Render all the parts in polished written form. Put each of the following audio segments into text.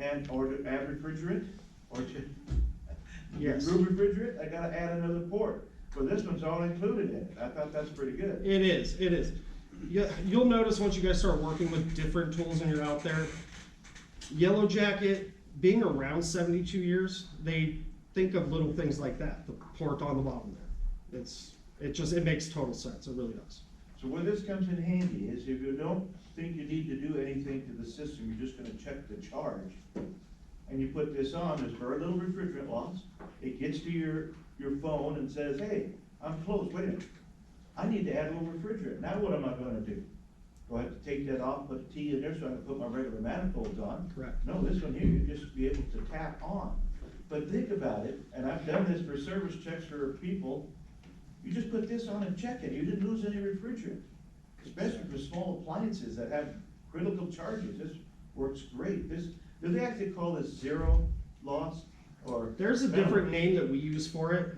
and, or to add refrigerant, or to Yes. room refrigerant, I gotta add another port. Well, this one's all included in it. I thought that's pretty good. It is, it is. Yeah, you'll notice once you guys start working with different tools and you're out there, Yellow Jacket, being around 72 years, they think of little things like that, the port on the bottom there. It makes total sense, it really does. So where this comes in handy is if you don't think you need to do anything to the system, you're just gonna check the charge. And you put this on, there's very little refrigerant loss. It gets to your phone and says, hey, I'm close, wait a minute. I need to add a little refrigerant. Now what am I gonna do? Do I have to take that off, put a T in there so I can put my regular manifolds on? Correct. No, this one here, you just be able to tap on. But think about it, and I've done this for service checks for people, you just put this on and check it, you didn't lose any refrigerant. Especially for small appliances that have critical charges, this works great. Do they actually call this zero loss? Or There's a different name that we use for it.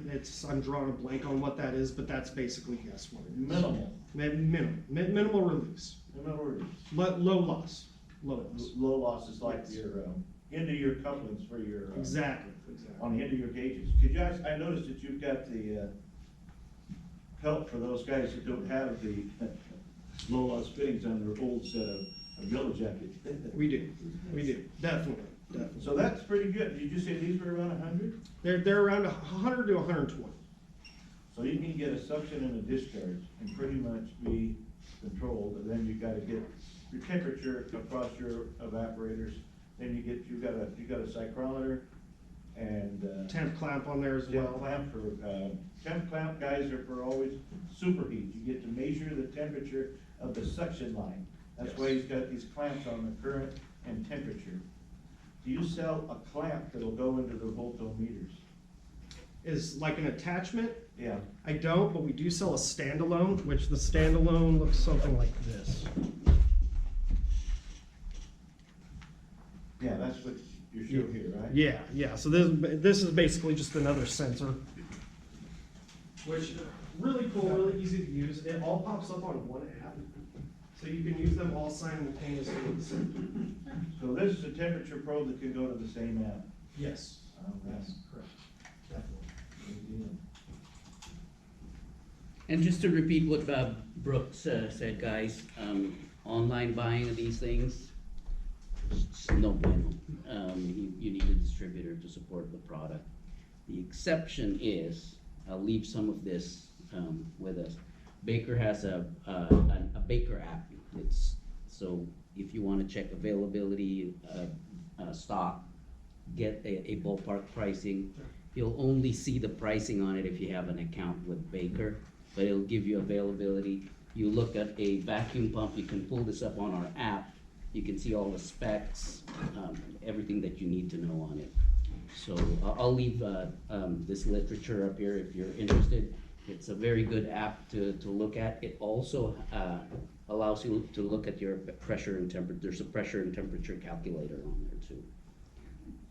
I'm drawing a blank on what that is, but that's basically, yes, what it is. Minimal. Minimal release. Minimal release. Low loss. Low loss. Low loss is like your, end of your couplings for your. Exactly. On the end of your gauges. Could you guys, I noticed that you've got the, help for those guys that don't have the low loss fittings on their old set of Yellow Jacket. We do, definitely. So that's pretty good. Did you say these were around 100? They're around 100 to 120. So you can get a suction and a discharge and pretty much be controlled, and then you gotta get your temperature across your evaporators. Then you got a cyclometer and Temp clamp on there as temp well. clamp temp clamp guys are for always superheat. You get to measure the temperature of the suction line. That's why he's got these clamps on the current and temperature. Do you sell a clamp that'll go into the voltmeters? Is like an attachment. Yeah. I don't, but we do sell a standalone, which the standalone looks something like this. Yeah, that's what you show here, right? Yeah. So this is basically just another sensor, which is really cool, really easy to use. It all pops up on one app, so you can use them all simultaneously at the same time. So this is a temperature probe that can go to the same app. Yes. Yes, correct. Definitely. Good deal. And just to repeat what Brooks said, guys, online buying of these things, it's no bueno. You need a distributor to support the product. The exception is, I'll leave some of this with us. Baker has a Baker app. So if you want to check availability, stock, get a ballpark pricing. You'll only see the pricing on it if you have an account with Baker, but it'll give you availability. You look at a vacuum pump, you can pull this up on our app. You can see all the specs, everything that you need to know on it. So I'll leave this literature up here if you're interested. It's a very good app to look at. It also allows you to look at your pressure and temperature. There's a pressure and temperature calculator on there too.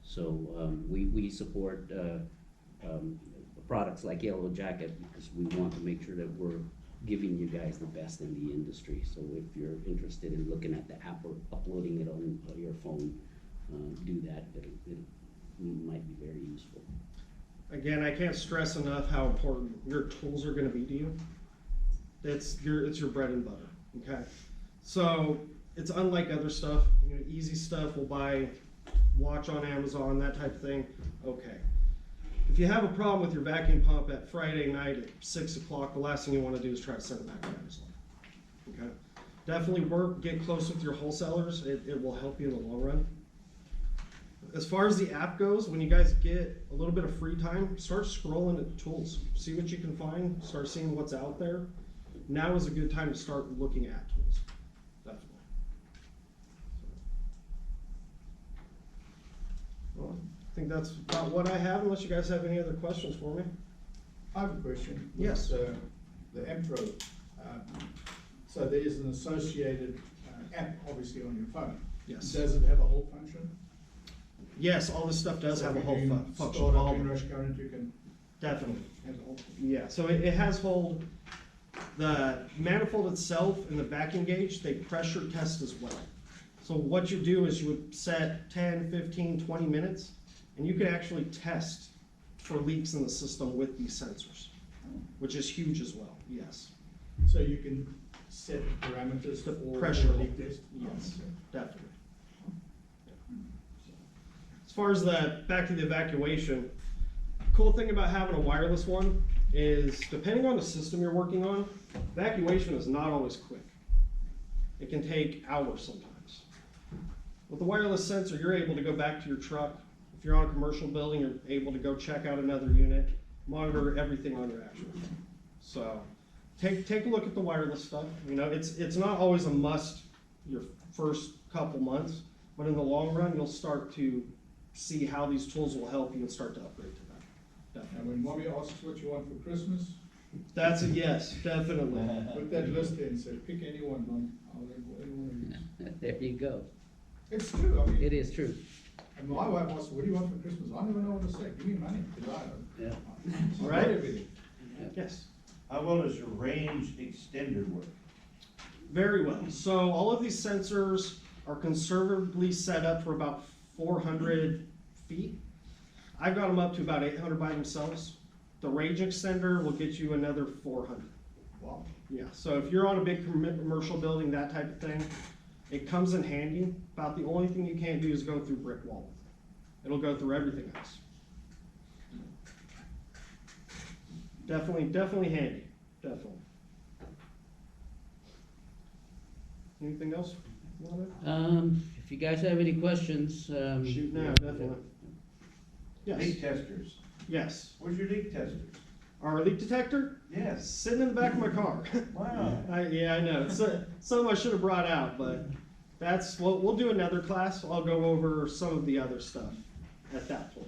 So we support products like Yellow Jacket because we want to make sure that we're giving you guys the best in the industry. So if you're interested in looking at the app or uploading it on your phone, do that. It might be very useful. Again, I can't stress enough how important your tools are going to be to you. It's your bread and butter. Okay, so it's unlike other stuff. Easy stuff. We'll buy watch on Amazon, that type of thing. Okay. If you have a problem with your vacuum pump at Friday night at 6 o'clock, the last thing you want to do is try to send it back to Amazon. Okay? Definitely get close with your wholesalers. It will help you in the long run. As far as the app goes, when you guys get a little bit of free time, start scrolling at the tools. See what you can find. Start seeing what's out there. Now is a good time to start looking at tools. Definitely. Well, I think that's about what I have, unless you guys have any other questions for me. I have a question. Yes. With, the Empro, so there is an associated app, obviously, on your phone. Yes. Does it have a hold function? Yes, all this stuff does So have a if whole you function. start up in rush current, you can Definitely. have a hold function. Yeah, so it has hold. The manifold itself and the vacuum gauge, they pressure test as well. So So what you do is you would set 10, 15, 20 minutes, and you could actually test for leaks in the system with these sensors, which is huge as well, yes. So you can set parameters The for pressure. leak test? Yes, definitely. As far as back to the evacuation, cool thing about having a wireless one is depending on the system you're working on, evacuation is not always quick. It can take hours sometimes. With the wireless sensor, you're able to go back to your truck. If you're on a commercial building, you're able to go check out another unit, monitor everything on your actual phone. So take a look at the wireless stuff. You know, it's not always a must your first couple months, but in the long run, you'll start to see how these tools will help you and start to upgrade to them. And Definitely. when mommy asks what you want for Christmas, That's a yes, definitely. put that list in and say, pick anyone, Mom. I'll have any one of these. There you go. It's true, I mean. It is true. And my wife asks, what do you want for Christmas? I never know what to say. Give me money, because I don't. Yeah. Right. Everything. Yes. How well does your range extender work? Very well. So all of these sensors are conservatively set up for about 400 feet. I've got them up to about 800 by themselves. The range extender will get you another 400. Wow. Yeah, so if you're on a big commercial building, that type of thing, it comes in handy. About the only thing you can't do is go through brick wall with it. It'll go through everything else. Definitely handy, definitely. Anything else? If you guys have any questions, Shoot now, definitely. Yes, Leak testers. yes. Where's your leak testers? Our leak detector, Yes. sitting in the back of my car. Wow. Yeah, I know. It's something I should have brought out, but we'll do another class. I'll go over some of the other stuff at that point.